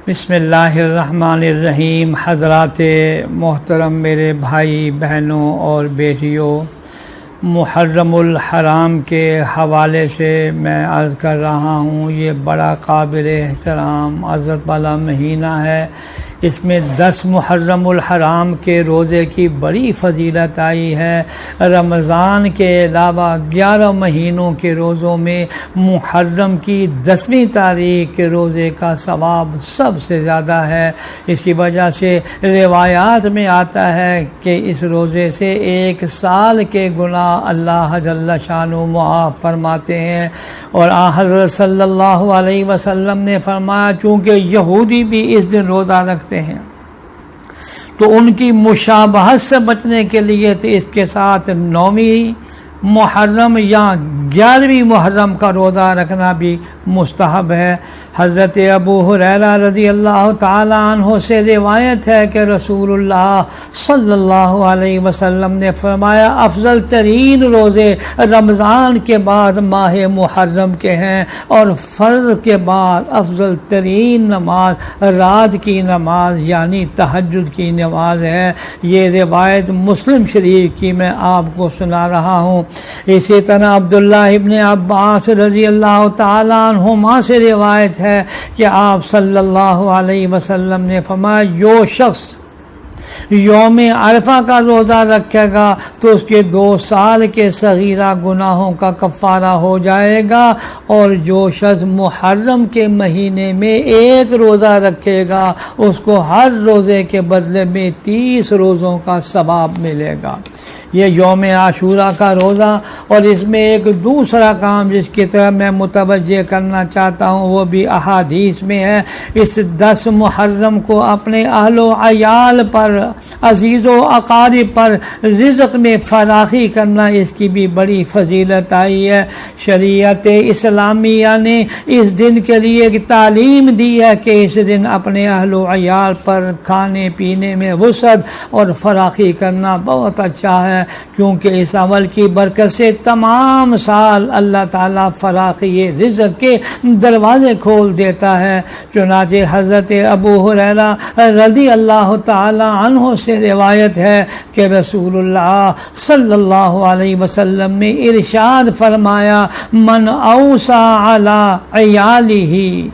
بسم اللہ الرحمن الرحیم۔ حضرات محترم میرے بھائی بہنوں اور بیٹیوں، محرم الحرام کے حوالے سے میں عرض کر رہا ہوں، یہ بڑا قابل احترام عزت والا مہینہ ہے۔ اس میں 10 محرم الحرام کے روزے کی بڑی فضیلت آئی ہے۔ رمضان کے علاوہ 11 مہینوں کے روزوں میں محرم کی 10ویں تاریخ کے روزے کا ثواب سب سے زیادہ ہے۔ اسی وجہ سے روایات میں آتا ہے کہ اس روزے سے 1 سال کے گناہ اللہ جل شانہ معاف فرماتے ہیں۔ اور حضرت صلی اللہ علیہ وسلم نے فرمایا، چونکہ یہودی بھی اس دن روزہ رکھتے ہیں تو ان کی مشابہت سے بچنے کے لیے تو اس کے ساتھ 9ویں محرم یا 11ویں محرم کا روزہ رکھنا بھی مستحب ہے۔ حضرت ابو ہریرہ رضی اللہ تعالی عنہ سے روایت ہے کہ رسول اللہ صلی اللہ علیہ وسلم نے فرمایا، افضل ترین روزے رمضان کے بعد ماہ محرم کے ہیں، اور فرض کے بعد افضل ترین نماز رات کی نماز یعنی تہجد کی نماز ہے۔ یہ روایت مسلم شریف کی میں آپ کو سنا رہا ہوں۔ اسی طرح عبداللہ ابن عباس رضی اللہ تعالی عنہما سے روایت ہے کہ آپ صلی اللہ علیہ وسلم نے فرمایا، جو شخص یوم عرفہ کا روزہ رکھے گا تو اس کے 2 سال کے صغیرہ گناہوں کا کفارہ ہو جائے گا، اور جو شخص محرم کے مہینے میں 1 روزہ رکھے گا اس کو ہر روزے کے بدلے میں 30 روزوں کا ثواب ملے گا۔ یہ یوم عاشورہ کا روزہ۔ اور اس میں ایک دوسرا کام جس کی طرف میں متوجہ کرنا چاہتا ہوں وہ بھی احادیث میں ہے۔ اس 10 محرم کو اپنے اہل و عیال پر، عزیز و اقارب پر رزق میں فراخی کرنا، اس کی بھی بڑی فضیلت آئی ہے۔ شریعت اسلامیہ نے اس دن کے لیے ایک تعلیم دی ہے کہ اس دن اپنے اہل و عیال پر کھانے پینے میں وسعت اور فراخی کرنا بہت اچھا ہے، کیونکہ اس عمل کی برکت سے تمام سال اللہ تعالیٰ فراخی رزق کے دروازے کھول دیتا ہے۔ چنانچہ حضرت ابو ہریرہ رضی اللہ تعالی عنہ سے روایت ہے کہ رسول اللہ صلی اللہ علیہ وسلم نے ارشاد فرمایا، من اوصى علی عیالہ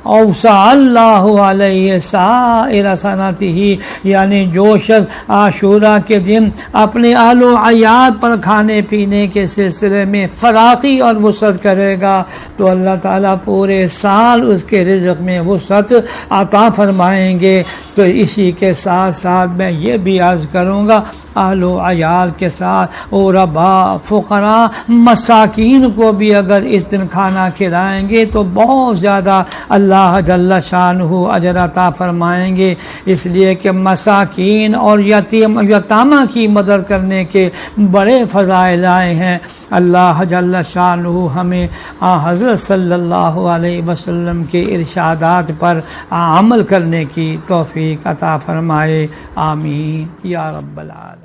اوصى اللہ علیہ سائر سنتہ، یعنی جو شخص عاشورہ کے دن اپنے اہل و عیال پر کھانے پینے کے سلسلے میں فراخی اور وسعت کرے گا تو اللہ تعالیٰ پورے سال اس کے رزق میں وسعت عطا فرمائیں گے۔ تو اسی کے ساتھ ساتھ میں یہ بھی عرض کروں گا، اہل و عیال کے ساتھ غرباء، فقراء، مساکین کو بھی اگر اس دن کھانا کھلائیں گے تو بہت زیادہ اللہ جل شانہ اجر عطا فرمائیں گے، اس لیے کہ مساکین اور یتامہ کی مدد کرنے کے بڑے فضائل آئے ہیں۔ اللہ جل شانہ ہمیں حضرت صلی اللہ علیہ وسلم کے ارشادات پر عمل کرنے کی توفیق عطا فرمائے، آمین یا رب العالمین۔